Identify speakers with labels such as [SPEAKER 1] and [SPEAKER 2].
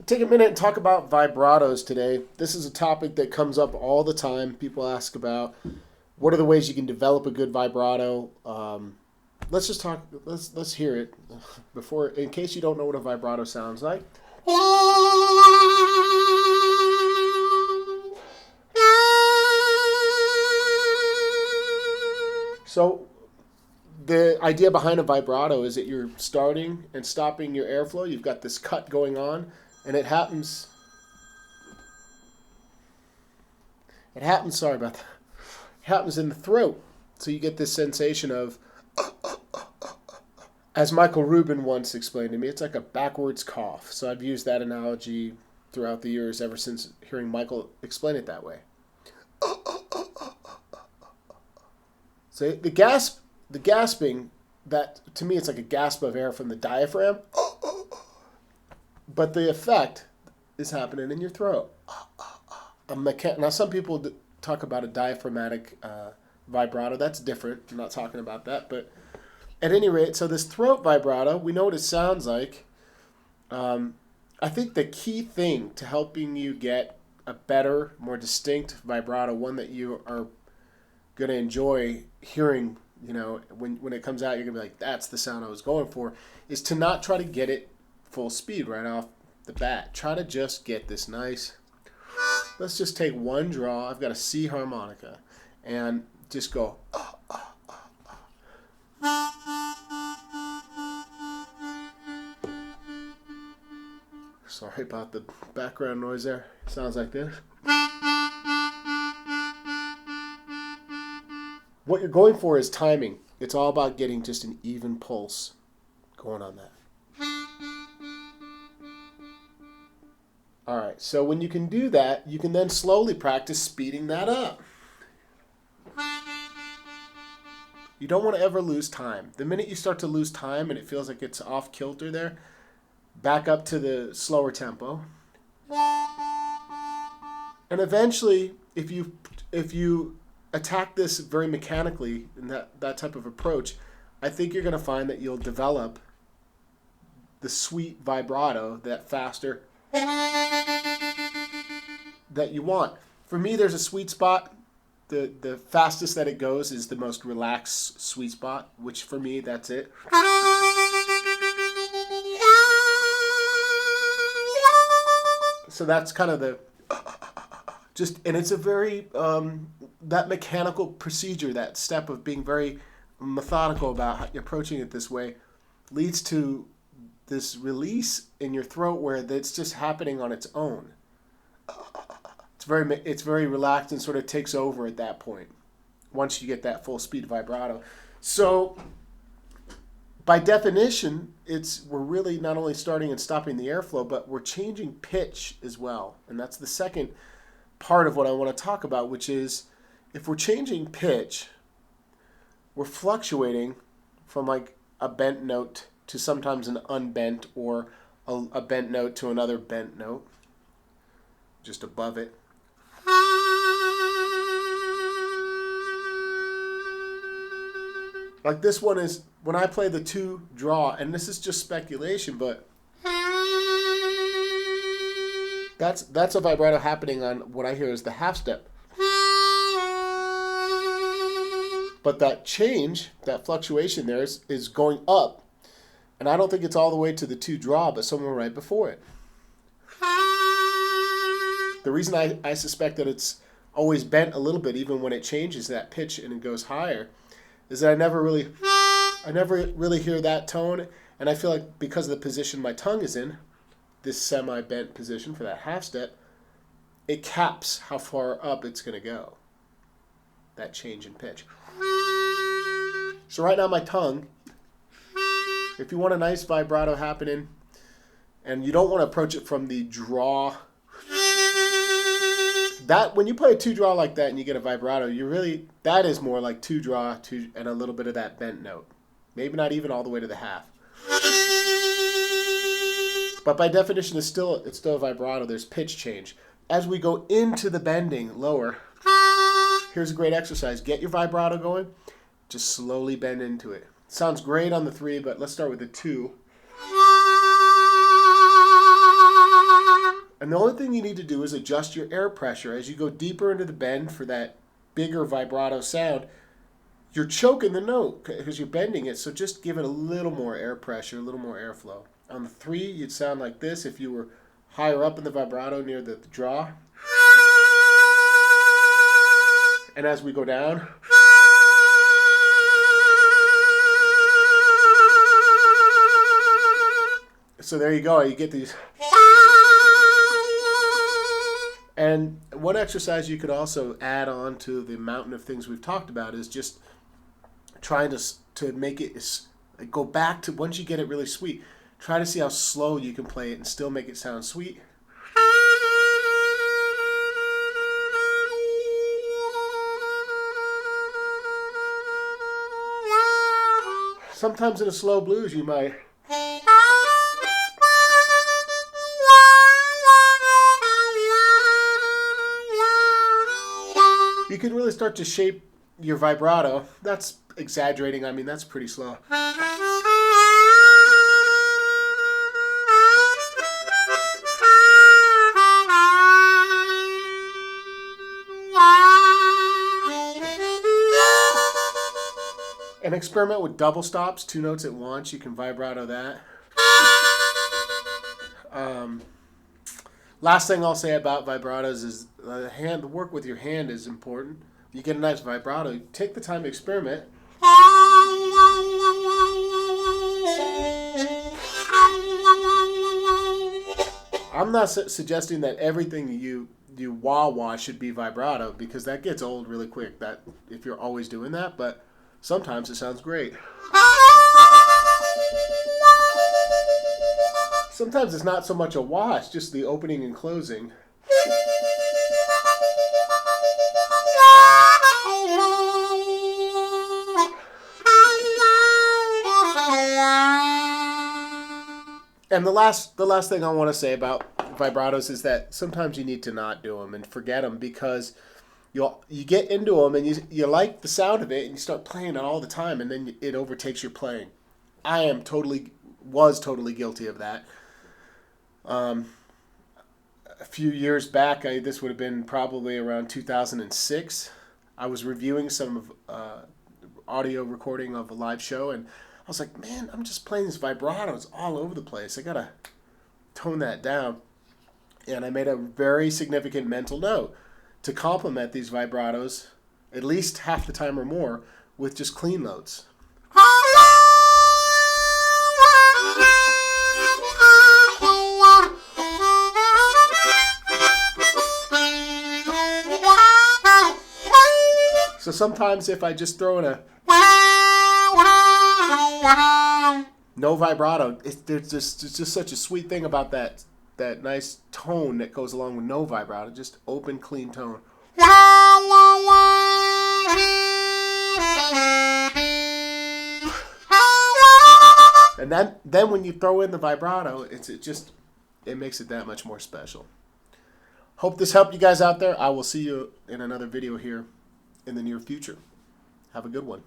[SPEAKER 1] Take a minute and talk about vibratos today. This is a topic that comes up all the time. People ask about what are the ways you can develop a good vibrato. Let's just talk. Let's hear it before, in case you don't know what a vibrato sounds like. So the idea behind a vibrato is that you're starting and stopping your airflow. You've got this cut going on, and it happens. Sorry about that. It happens in the throat, so you get this sensation of, as Michael Rubin once explained to me, it's like a backwards cough. So I've used that analogy throughout the years, ever since hearing Michael explain it that way. So the gasping, that to me it's like a gasp of air from the diaphragm, but the effect is happening in your throat. Now some people talk about a diaphragmatic vibrato. That's different. I'm not talking about that, but at any rate, so this throat vibrato, we know what it sounds like. I think the key thing to helping you get a better, more distinct vibrato, one that you are going to enjoy hearing, when it comes out, you're going to be like, that's the sound I was going for, is to not try to get it full speed right off the bat. Try to just get this nice. Let's just take one draw. I've got a C harmonica, and just go. Sorry about the background noise there. Sounds like this. What you're going for is timing. It's all about getting just an even pulse going on that. All right, so when you can do that, you can then slowly practice speeding that up. You don't want to ever lose time. The minute you start to lose time and it feels like it's off kilter there, back up to the slower tempo. And eventually, if you attack this very mechanically in that type of approach, I think you're going to find that you'll develop the sweet vibrato, that faster that you want. For me, there's a sweet spot. The fastest that it goes is the most relaxed sweet spot, which for me, that's it. So that's kind of the and it's a very that mechanical procedure, that step of being very methodical about approaching it this way, leads to this release in your throat where it's just happening on its own. It's very relaxed and sort of takes over at that point once you get that full speed vibrato. So by definition, we're really not only starting and stopping the airflow, but we're changing pitch as well. And that's the second part of what I want to talk about, which is if we're changing pitch, we're fluctuating from like a bent note to sometimes an unbent, or a bent note to another bent note just above it. Like this one is, when I play the 2 draw, and this is just speculation, but that's a vibrato happening on what I hear is the half step. But that change, that fluctuation there is going up, and I don't think it's all the way to the 2 draw, but somewhere right before it. The reason I suspect that it's always bent a little bit, even when it changes that pitch and it goes higher, is that I never really hear that tone, and I feel like because of the position my tongue is in, this semi-bent position for that half step, it caps how far up it's going to go, that change in pitch. So right now my tongue, if you want a nice vibrato happening, and you don't want to approach it from the draw, that when you play a 2 draw like that and you get a vibrato, that is more like 2 draw and a little bit of that bent note. Maybe not even all the way to the half. But by definition, it's still a vibrato. There's pitch change. As we go into the bending lower, here's a great exercise. Get your vibrato going. Just slowly bend into it. Sounds great on the 3, but let's start with the 2. And the only thing you need to do is adjust your air pressure. As you go deeper into the bend for that bigger vibrato sound, you're choking the note because you're bending it. So just give it a little more air pressure, a little more airflow. On the 3, you'd sound like this if you were higher up in the vibrato near the draw. And as we go down, so there you go. You get these. And one exercise you could also add on to the mountain of things we've talked about is just trying to make it go back to, once you get it really sweet, try to see how slow you can play it and still make it sound sweet. Sometimes in a slow blues you might. You can really start to shape your vibrato. That's exaggerating. I mean, that's pretty slow. And experiment with double stops, 2 notes at once. You can vibrato that. Last thing I'll say about vibratos is the work with your hand is important. You get a nice vibrato, take the time to experiment. I'm not suggesting that everything you wah-wah should be vibrato, because that gets old really quick, that if you're always doing that, but sometimes it sounds great. Sometimes it's not so much a wah, it's just the opening and closing. And the last thing I want to say about vibratos is that sometimes you need to not do them and forget them, because you get into them and you like the sound of it and you start playing it all the time, and then it overtakes your playing. I was totally guilty of that. A few years back, this would have been probably around 2006. I was reviewing some audio recording of a live show, and I was like, man, I'm just playing these vibratos all over the place. I gotta tone that down. And I made a very significant mental note to complement these vibratos at least half the time or more with just clean notes. So sometimes if I just throw in a no vibrato, it's just such a sweet thing about that nice tone that goes along with no vibrato, just open, clean tone. And then when you throw in the vibrato, it makes it that much more special. Hope this helped you guys out there. I will see you in another video here in the near future. Have a good one.